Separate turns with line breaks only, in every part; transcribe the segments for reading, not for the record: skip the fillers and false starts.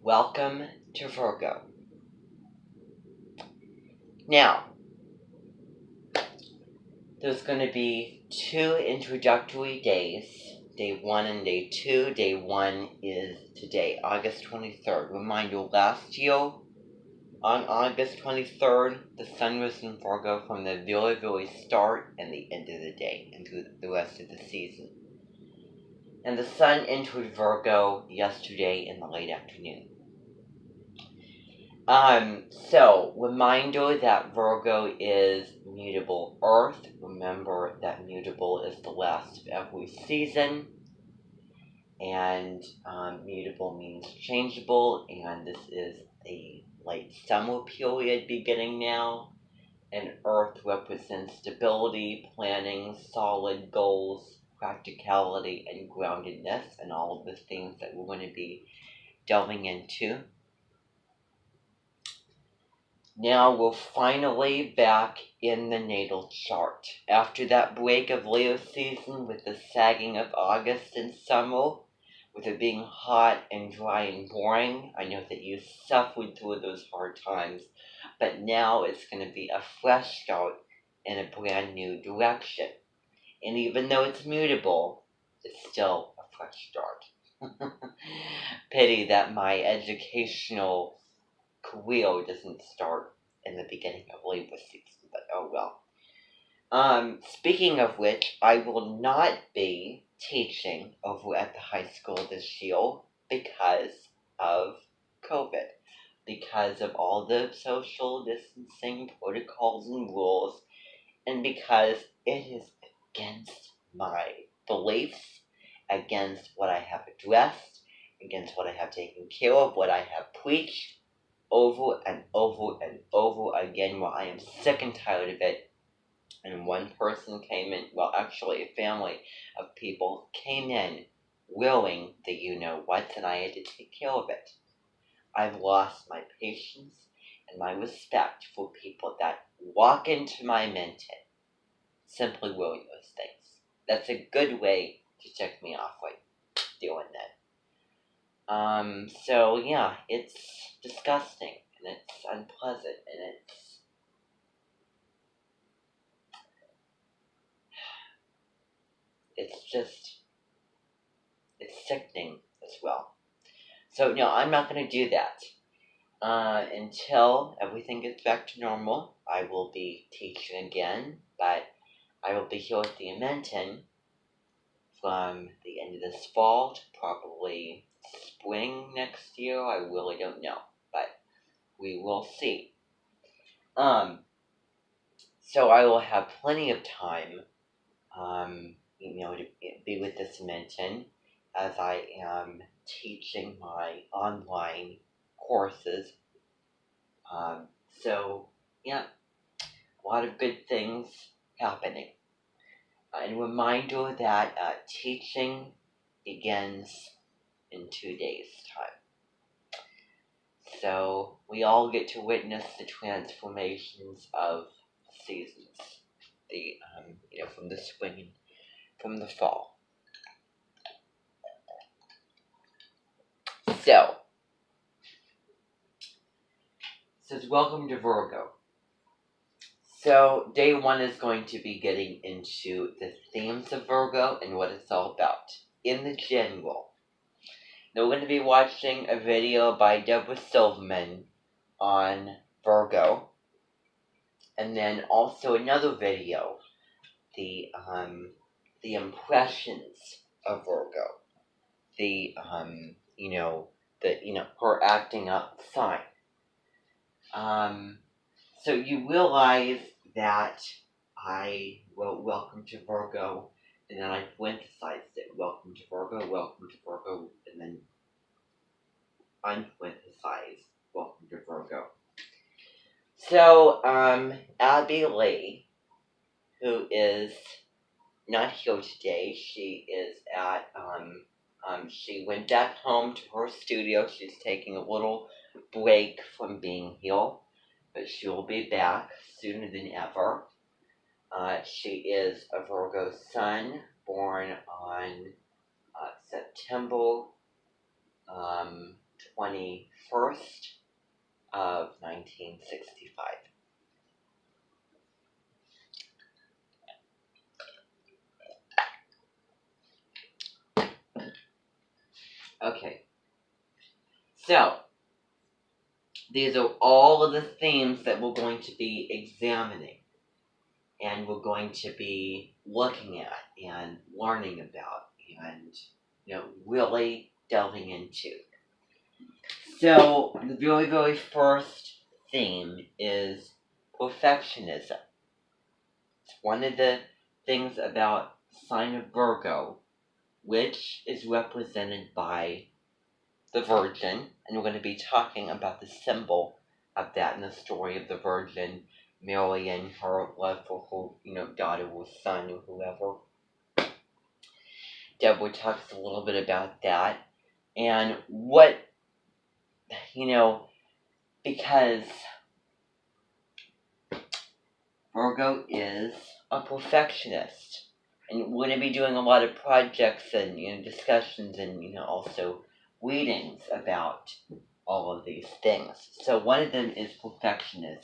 Welcome to Virgo. Now, there's going to be 2 introductory days, day 1 and day 2. Day 1 is today, August 23rd. Reminder, last year, on August 23rd, the sun was in Virgo from the very, very start and the end of the day and through the rest of the season. And the sun entered Virgo yesterday in the late afternoon. So, reminder that Virgo is mutable earth. Remember that mutable is the last of every season. And mutable means changeable. And this is a late summer period beginning now. And earth represents stability, planning, solid goals, practicality, and groundedness. And all of the things that we're going to be delving into. Now we're finally back in the natal chart. After that break of Leo season with the sagging of August and summer, with it being hot and dry and boring, I know that you suffered through those hard times, but now it's going to be a fresh start in a brand new direction. And even though it's mutable, it's still a fresh start. Pity that my educational career doesn't start in the beginning of Libra season, but oh well. Speaking of which, I will not be teaching over at the high school this year because of COVID, because of all the social distancing protocols and rules, and because it is against my beliefs, against what I have addressed, against what I have taken care of, what I have preached, over and over and over again, while I am sick and tired of it. And one person came in, well, actually a family of people came in willing the you-know-what, and I had to take care of it. I've lost my patience and my respect for people that walk into my menton simply willing those things. That's a good way to check me off, like doing that. So yeah, it's disgusting, and it's unpleasant, and it's sickening as well. So no, I'm not going to do that. Until everything gets back to normal, I will be teaching again, but I will be here at the Menton from the end of this fall to probably spring next year. I really don't know, but we will see. So I will have plenty of time, to be with this Menton as I am teaching my online courses. So yeah, a lot of good things happening. And reminder that teaching begins in 2 days' time. So we all get to witness the transformations of seasons, from the spring and from the fall. So, it says welcome to Virgo. So day 1 is going to be getting into the themes of Virgo and what it's all about in the general. Now we're going to be watching a video by Deborah Silverman on Virgo, and then also another video, the impressions of Virgo, her acting up sign. So you realize that I wrote welcome to Virgo, and then I parenthesized it, welcome to Virgo, and then unparenthesized, welcome to Virgo. So, Abby Lee, who is not here today, she is at, she went back home to her studio. She's taking a little break from being here, but she will be back sooner than ever. She is a Virgo sun, born on September 21st of 1965. Okay, so these are all of the themes that we're going to be examining and we're going to be looking at and learning about and really delving into. So the very first theme is perfectionism. It's one of the things about sign of Virgo, which is represented by the Virgin, and we're going to be talking about the symbol of that in the story of the Virgin Mary and her love for her, daughter or son or whoever. Deborah talks a little bit about that and what, because Virgo is a perfectionist, and we're going to be doing a lot of projects and discussions and also readings about all of these things. So one of them is perfectionism.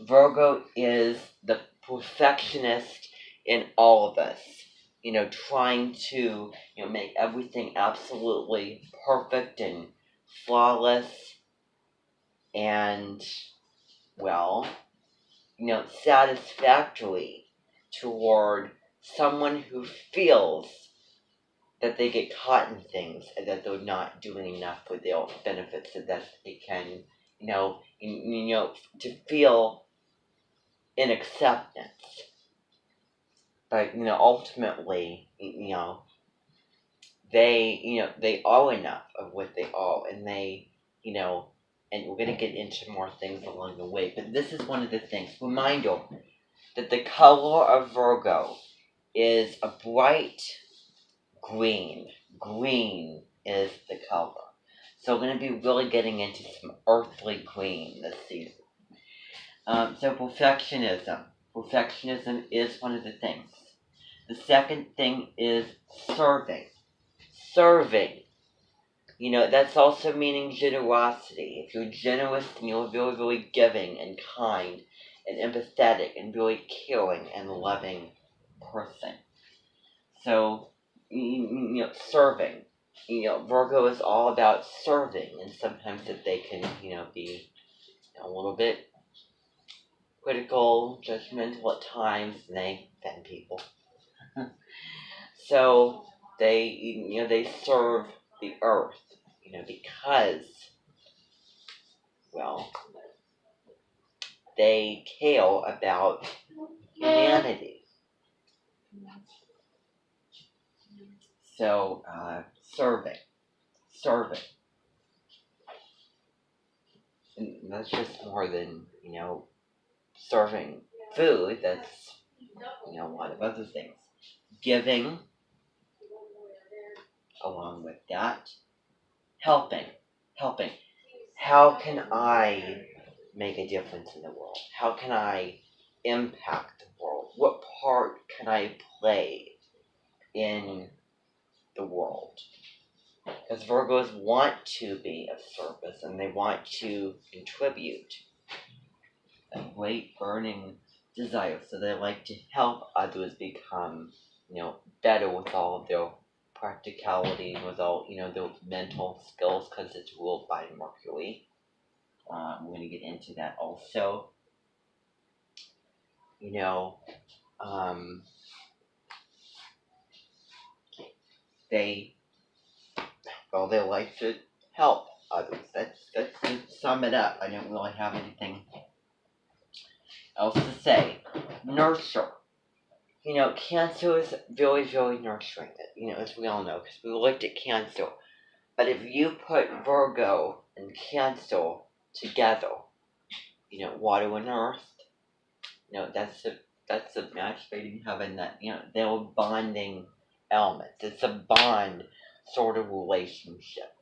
Virgo is the perfectionist in all of us, trying to make everything absolutely perfect and flawless and, well, satisfactory toward someone who feels that they get caught in things and that they're not doing enough for their benefits so that they can, to feel in acceptance. But, ultimately, they are enough of what they are, and they, and we're going to get into more things along the way. But this is one of the things. Reminder that the color of Virgo is a bright green. Green is the color. So we're going to be really getting into some earthly green this season. So perfectionism. Perfectionism is one of the things. The second thing is serving. Serving. That's also meaning generosity. If you're generous, and you're very, very giving and kind and empathetic and very caring and loving person. So, serving. Virgo is all about serving, and sometimes that they can, be a little bit critical, judgmental at times, and they offend people. So they serve the earth, because, well, they care about humanity. So, serving. And that's just more than, serving food. That's, a lot of other things. Giving, along with that. Helping. How can I make a difference in the world? How can I impact the world? What part can I play in the world? Because Virgos want to be of service and they want to contribute. A great burning desire. So they like to help others become, better with all of their practicality, with all, their mental skills, because it's ruled by Mercury. We're going to get into that also. They like to help others. That's to sum it up. I don't really have anything else to say. Nurture. Cancer is very, very nurturing, as we all know, because we looked at Cancer. But if you put Virgo and Cancer together, water and earth, that's a match made in heaven. That they're bonding elements. It's a bond sort of relationship.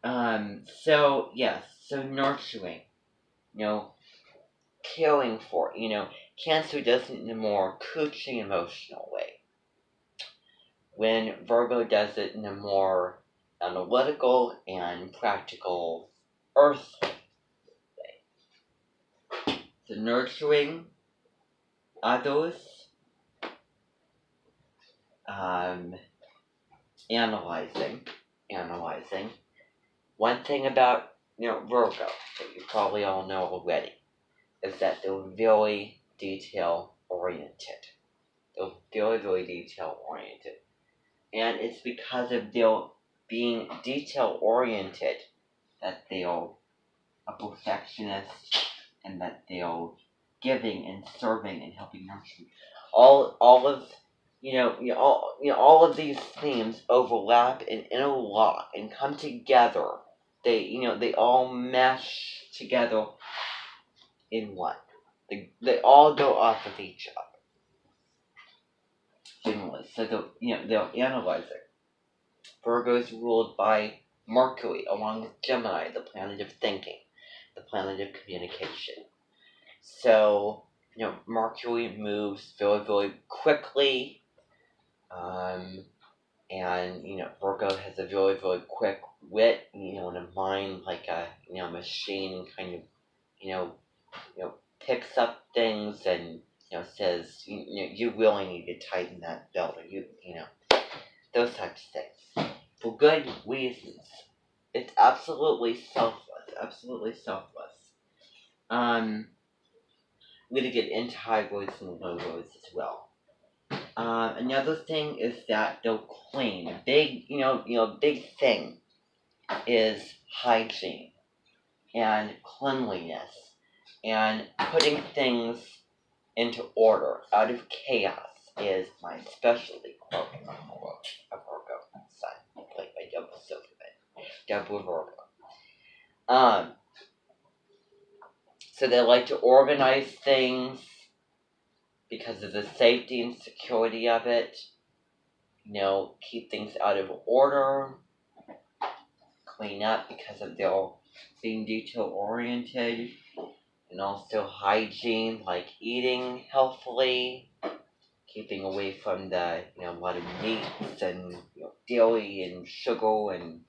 So yes, so nurturing, caring for, Cancer does it in a more coaching, emotional way. When Virgo does it in a more analytical and practical earth. The nurturing others, analyzing. One thing about Virgo that you probably all know already is that they're very detail oriented. They're very, very detail oriented. And it's because of their being detail oriented that they're a perfectionist and that they're giving and serving and helping nurture. All of all of these themes overlap and interlock and come together. They all mesh together in one. They all go off of each other. Generally. So they're analyzing. Virgo is ruled by Mercury, along with Gemini, the planet of thinking, the planet of communication. So, Mercury moves very, very quickly, and, Virgo has a very, very quick wit, and a mind like a, machine, kind of, picks up things and, says, you really need to tighten that belt, or those types of things. For good reasons. It's absolutely selfless. We're going to get into hybrids and logos as well. Another thing is that they're clean. A big, big thing is hygiene and cleanliness and putting things into order out of chaos is my specialty, quote a Virgo sign, played by Double Silverman. Double Virgo. So they like to organize things because of the safety and security of it. Keep things out of order. Clean up because of their being detail oriented. And also hygiene, like eating healthfully. Keeping away from the, a lot of meats and dairy and sugar and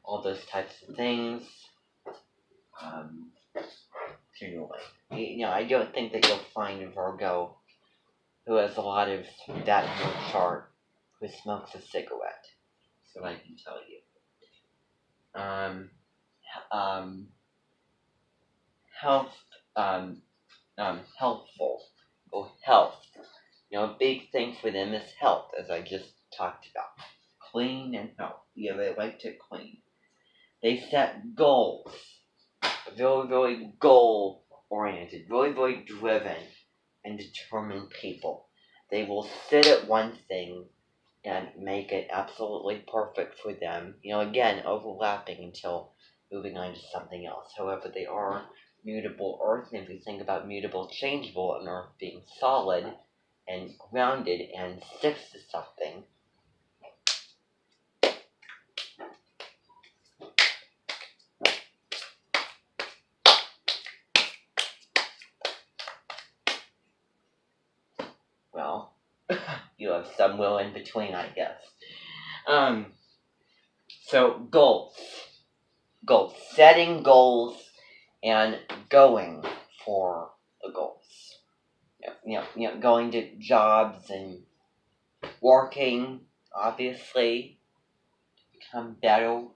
all those types of things. Generally. I don't think that you'll find a Virgo who has a lot of that in their chart who smokes a cigarette. So I can tell you. Healthful or health. A big thing for them is health, as I just talked about. Clean and health. They like to clean. They set goals. Very, very goal-oriented. Very, very driven and determined people. They will sit at one thing and make it absolutely perfect for them. Again, overlapping until moving on to something else. However, they are mutable earth, and if you think about mutable, changeable, and earth being solid and grounded and sticks to something, well, you have somewhere in between, I guess. So goals, setting goals, and going for the goals. Going to jobs and working, obviously, to become better.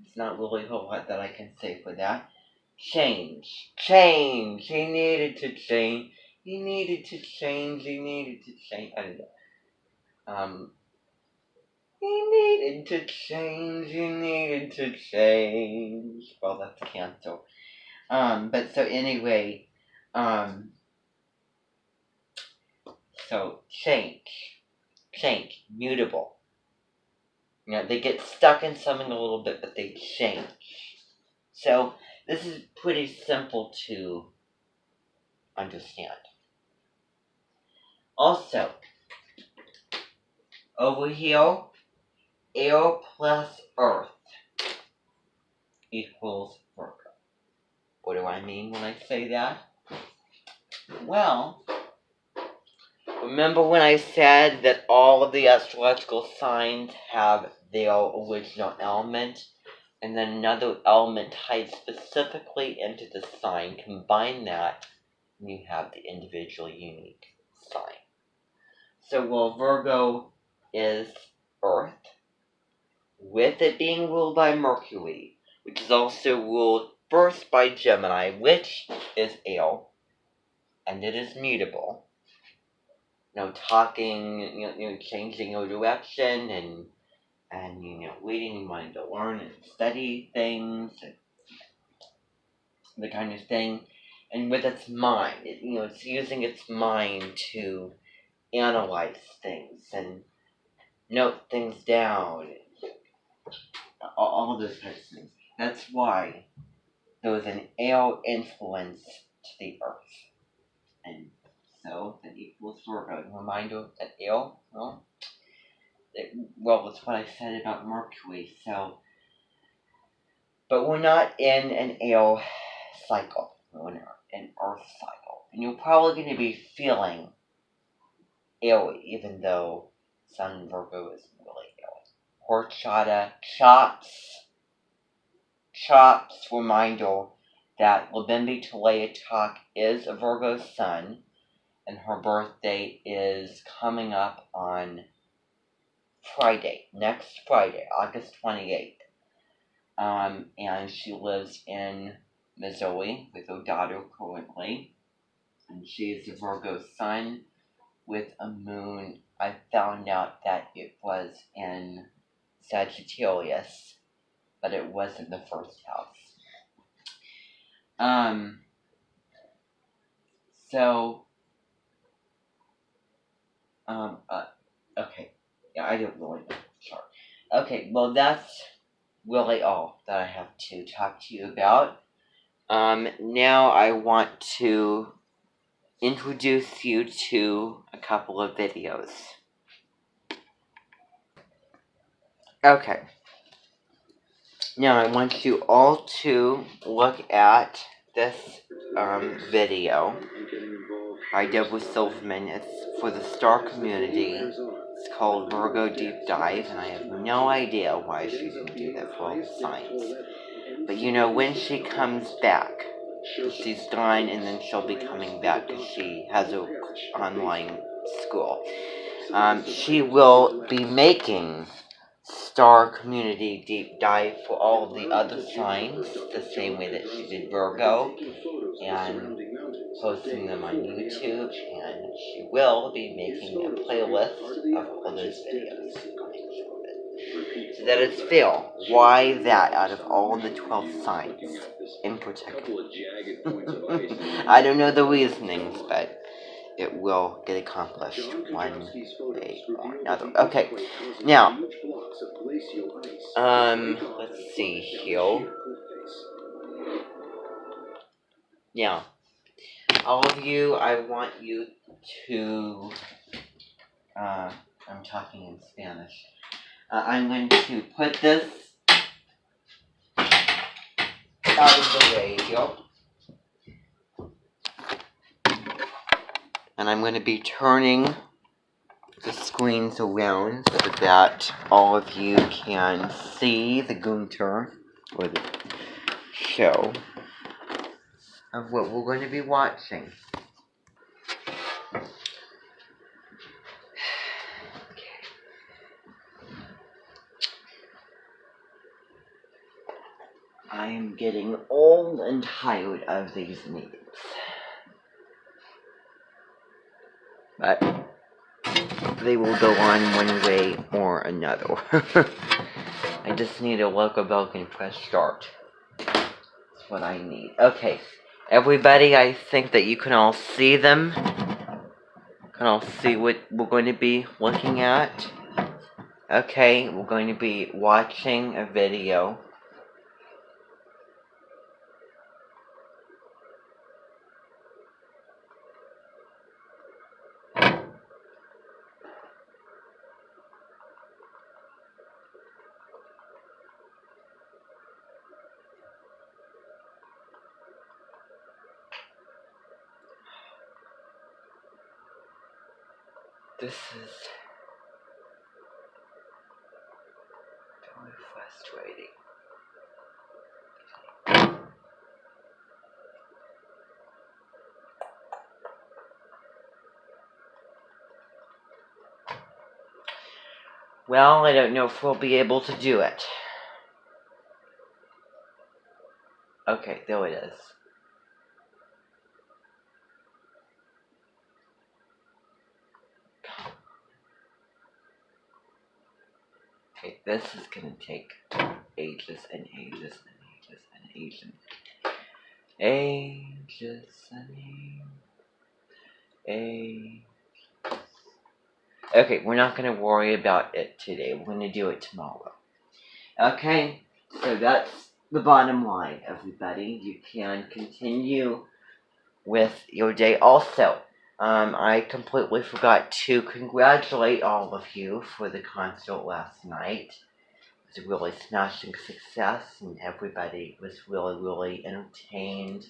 It's not really a whole lot that I can say for that. Change. He needed to change. I don't know. He needed to change. Well, that's Cancer. But so anyway, so change, mutable. They get stuck in something a little bit, but they change. So this is pretty simple to understand. Also, over here, air plus earth equals Virgo. What do I mean when I say that? Well, remember when I said that all of the astrological signs have their original element, and then another element tied specifically into the sign. Combine that, and you have the individual unique sign. So while Virgo is Earth, with it being ruled by Mercury, which is also ruled first by Gemini, which is air, and it is mutable. Talking, changing your direction, and waiting, wanting to learn and study things, and the kind of thing. And with its mind, it's using its mind to analyze things and note things down, all those types of things. That's why there was an air influence to the Earth. And so that equals Virgo. A reminder that air, that's what I said about Mercury. So, but we're not in an air cycle. We're in an Earth cycle. And you're probably going to be feeling airy, even though Sun in Virgo is really airy. Horchata, Chops reminder that Labimbi Talayatok is a Virgo sun, and her birthday is coming up on Friday, next Friday, August 28th. And she lives in Missouri with her daughter currently. And she is a Virgo sun with a moon. I found out that it was in Sagittarius, but it was in the first house. Okay. Yeah, I don't really know. Sure. Okay, well, that's really all that I have to talk to you about. Now I want to introduce you to a couple of videos. Okay. Now I want you all to look at this video by Deborah Silverman. It's for the star community. It's called Virgo Deep Dive, and I have no idea why she didn't do that for all the signs. But when she comes back, she's gone, and then she'll be coming back because she has an online school. She will be making Star Community Deep Dive for all of the other signs, the same way that she did Virgo, and posting them on YouTube, and she will be making a playlist of all those videos. So that is fair. Why that out of all the 12 signs in particular? I don't know the reasonings, but it will get accomplished one way or another. Okay, now, let's see here. Now, all of you, I want you to, I'm talking in Spanish. I'm going to put this out of the way here. And I'm going to be turning the screens around so that all of you can see the Gunter, or the show, of what we're going to be watching. I am getting old and tired of these meetings. But they will go on one way or another. I just need a local bell and press start. That's what I need. Okay, everybody, I think that you can all see them. Can all see what we're going to be looking at. Okay, we're going to be watching a video. This is Well, I don't know if we'll be able to do it. Okay, there it is. Okay, this is gonna take ages and ages and ages and ages. Ages and ages. Okay, we're not gonna worry about it today. We're gonna do it tomorrow. Okay, so that's the bottom line, everybody. You can continue with your day. Also, I completely forgot to congratulate all of you for the concert last night. It was a really smashing success, and everybody was really, really entertained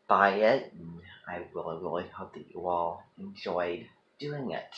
by it. And I really, really hope that you all enjoyed doing it.